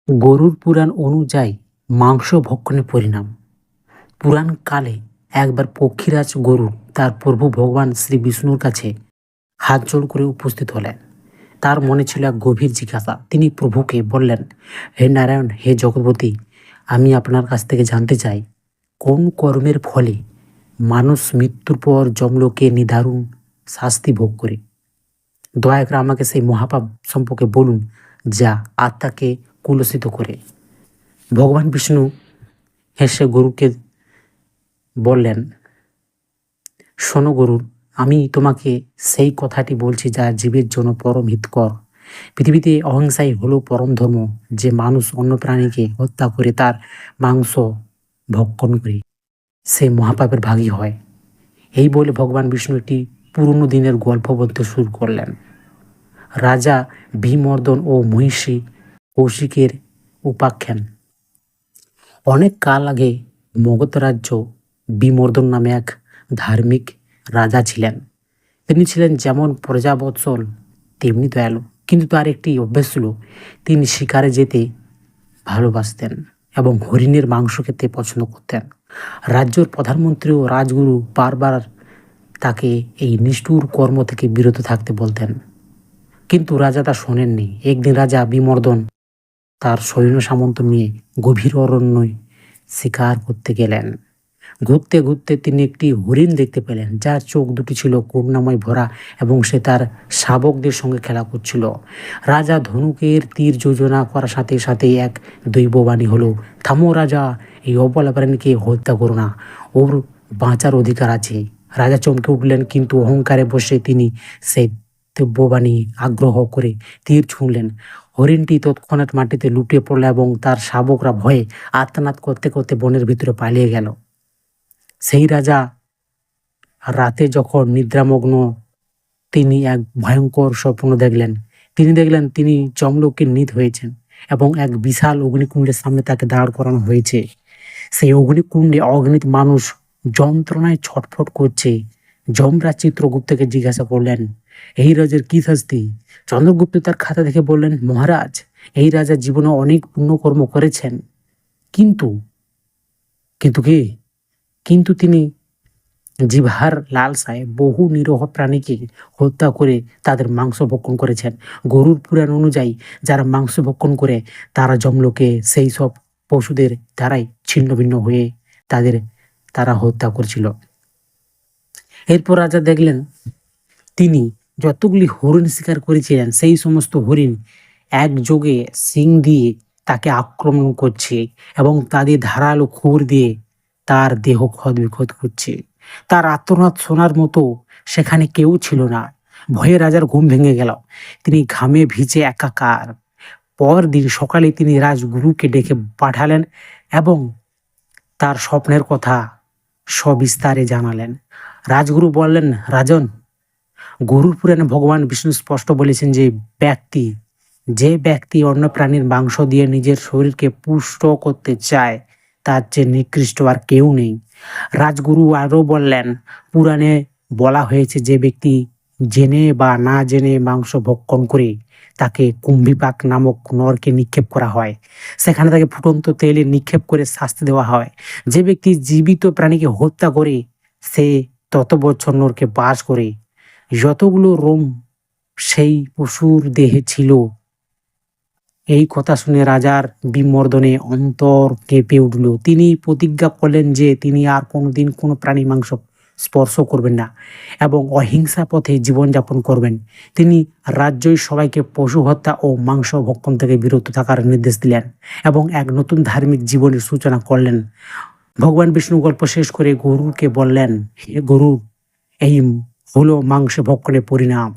গরুর পুরাণ অনুযায়ী মাংস ভক্ষণের পরিণাম। পুরাণকালে একবার পক্ষীরাজ গরু তার প্রভু ভগবান শ্রী বিষ্ণুর কাছে হাত জোড় করে উপস্থিত হলেন। তার মনে ছিল এক গভীর জিজ্ঞাসা। তিনি প্রভুকে বললেন, হে নারায়ণ, হে জগৎপতি, আমি আপনার কাছ থেকে জানতে চাই, কোন কর্মের ফলে মানুষ মৃত্যুর পর যমলোকে নিদারুণ শাস্তি ভোগ করে? দয়া করে আমাকে সেই মহাপাপ সম্পর্কে বলুন, যা আত্মাকে কুলসিত করে। ভগবান বিষ্ণু হেসে গরুকে বললেন, শোনো গরুর, আমি তোমাকে সেই কথাটি বলছি যা জীবের জন্য পরম হিতকর। পৃথিবীতে অহিংসাই হলো পরম ধর্ম। যে মানুষ অন্য প্রাণীকে হত্যা করে তার মাংস ভক্ষণ করে, সে মহাপাপের ভাগী হয়। এই বলে ভগবান বিষ্ণু একটি পুরনো দিনের গল্প বলতে শুরু করলেন। রাজা ভীমর্দন ও মহিষী কৌশিকের উপাখ্যান। অনেক কাল আগে মগধ রাজ্য বিমর্দন নামে এক ধার্মিক রাজা ছিলেন। তিনি ছিলেন যেমন প্রজাবৎসল তেমনি দয়ালু, কিন্তু তার একটি অভ্যেস ছিল, তিনি শিকারে যেতে ভালোবাসতেন এবং হরিণের মাংস খেতে পছন্দ করতেন। রাজ্যের প্রধানমন্ত্রী ও রাজগুরু বারবার তাকে এই নিষ্ঠুর কর্ম থেকে বিরত থাকতে বলতেন, কিন্তু রাজা তা শোনেননি। একদিন রাজা বিমর্দন তার সৈন্য সামন্ত নিয়ে গভীর অরণ্যে শিকার করতে গেলেন। ঘুরতে ঘুরতে তিনি একটি হরিণ দেখতে পেলেন, যার চোখ দুটি ছিল করুণাময় ভরা এবং সে তার শাবকদের সঙ্গে খেলা করছিল। রাজা ধনুকের তীর যোজনা করার সাথে সাথে এক দৈববাণী হলো, থামো রাজা, এই অবলা প্রাণীকে হত্যা করো না, ওর বাঁচার অধিকার আছে। রাজা চমকে উঠলেন, কিন্তু অহংকারে বসে তিনি সেই দিব্যবাণী আগ্রহ করে তীর ছুঁড়লেন। হরিণটি তৎক্ষণাৎ মাটিতে লুটিয়ে পড়ল এবং তার শাবকরা ভয়ে আর্তনাদ করতে করতে বনের ভিতরে পালিয়ে গেল। সেই রাজা রাতে যখন নিদ্রামগ্ন, তিনি এক ভয়ঙ্কর স্বপ্ন দেখলেন। তিনি দেখলেন তিনি যমলোকে নীত হয়েছেন এবং এক বিশাল অগ্নিকুণ্ডের সামনে তাকে দাঁড় করানো হয়েছে। সেই অগ্নিকুণ্ডে অগণিত মানুষ যন্ত্রণায় ছটফট করছে। যমরাজ চিত্রগুপ্তকে জিজ্ঞাসা করলেন, এই রাজার কি শাস্তি? চন্দ্রগুপ্ত তার খাতা থেকে বললেন, মহারাজ, এই রাজা জীবনে অনেক পুণ্যকর্ম করেছেন, কিন্তু কিন্তু কি কিন্তু তিনি জিহ্বার লালসায় বহু নিরীহ প্রাণীকে হত্যা করে তাদের মাংস ভক্ষণ করেছেন। গরুর পুরাণ অনুযায়ী যারা মাংস ভক্ষণ করে তারা যমলোকে সেই সব পশুদের দ্বারাই ছিন্ন ভিন্ন হয়ে তাদের তারা হত্যা করছিল। এরপর রাজা দেখলেন তিনি যতগুলি হরিণ শিকার করেছিলেন সেই সমস্ত হরিণ একযোগে শিং দিয়ে তাকে আক্রমণ করছে এবং তাদের ধারালো খুর দিয়ে তার দেহ ক্ষতবিক্ষত করছে। তার আর্তনাদ শোনার মতো সেখানে কেউ ছিল না। ভয়ে রাজার ঘুম ভেঙে গেল। তিনি ঘামে ভিজে একাকার। পরদিন সকালে তিনি রাজগুরুকে ডেকে পাঠালেন এবং তার স্বপ্নের কথা সবিস্তারে জানালেন। রাজগুরু বললেন, রাজন, গরুর পুরাণে ভগবান বিষ্ণু স্পষ্ট বলেছেন যে ব্যক্তি অন্য প্রাণীর মাংস দিয়ে নিজের শরীরকে পুষ্ট করতে চায়, তার চেয়ে নিকৃষ্ট আর কেউ নেই। রাজগুরু আরও বললেন, পুরাণে বলা হয়েছে, যে ব্যক্তি জেনে বা না জেনে মাংস ভক্ষণ করে তাকে কুম্ভিপাক নামক নরকে নিক্ষেপ করা হয়। সেখানে তাকে ফুটন্ত তেলে নিক্ষেপ করে শাস্তি দেওয়া হয়। যে ব্যক্তি জীবিত প্রাণীকে হত্যা করে সে তত বছর নরকে বাস করে। যতগুলো রোম সেই পশুর দেহে ছিল। এই কথা শুনে রাজার বিমর্দনে অন্তর কেঁপে উঠল। তিনি প্রতিজ্ঞা করলেন যে তিনি আর কোনোদিন কোনো প্রাণী মাংস স্পর্শ করবেন না এবং অহিংসা পথে জীবনযাপন করবেন। তিনি রাজ্যই সবাইকে পশু হত্যা ও মাংস ভক্ষণ থেকে বিরত থাকার নির্দেশ দিলেন এবং এক নতুন ধার্মিক জীবনের সূচনা করলেন। ভগবান বিষ্ণু গল্প শেষ করে গরুকে বললেন, হে গরু, এই হলো মাংস ভক্ষণের পরিণাম।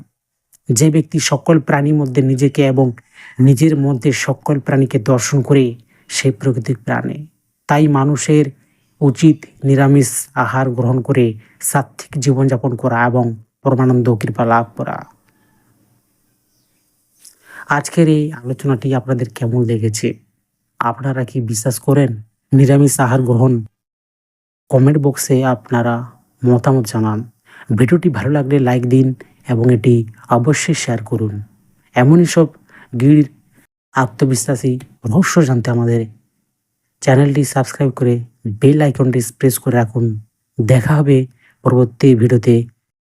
যে ব্যক্তি সকল প্রাণীর মধ্যে নিজেকে এবং নিজের মধ্যে সকল প্রাণীকে দর্শন করে, সে প্রকৃতির প্রাণী। তাই মানুষের উচিত নিরামিষ আহার গ্রহণ করে সাত্ত্বিক জীবনযাপন করা এবং পরমানন্দ কৃপা লাভ করা। আজকের এই আলোচনাটি আপনাদের কেমন লেগেছে? আপনারা কি বিশ্বাস করেন নিরামিষ আহার গ্রহণ? কমেন্ট বক্সে আপনারা মতামত জানান। ভিডিওটি ভালো লাগলে লাইক দিন এবং এটি অবশ্যই শেয়ার করুন। এমনই সব গির আত্মবিশ্বাসী রহস্য জানতে আমাদের চ্যানেলটি সাবস্ক্রাইব করে বেল আইকনটি প্রেস করে রাখুন। দেখা হবে পরবর্তী ভিডিওতে।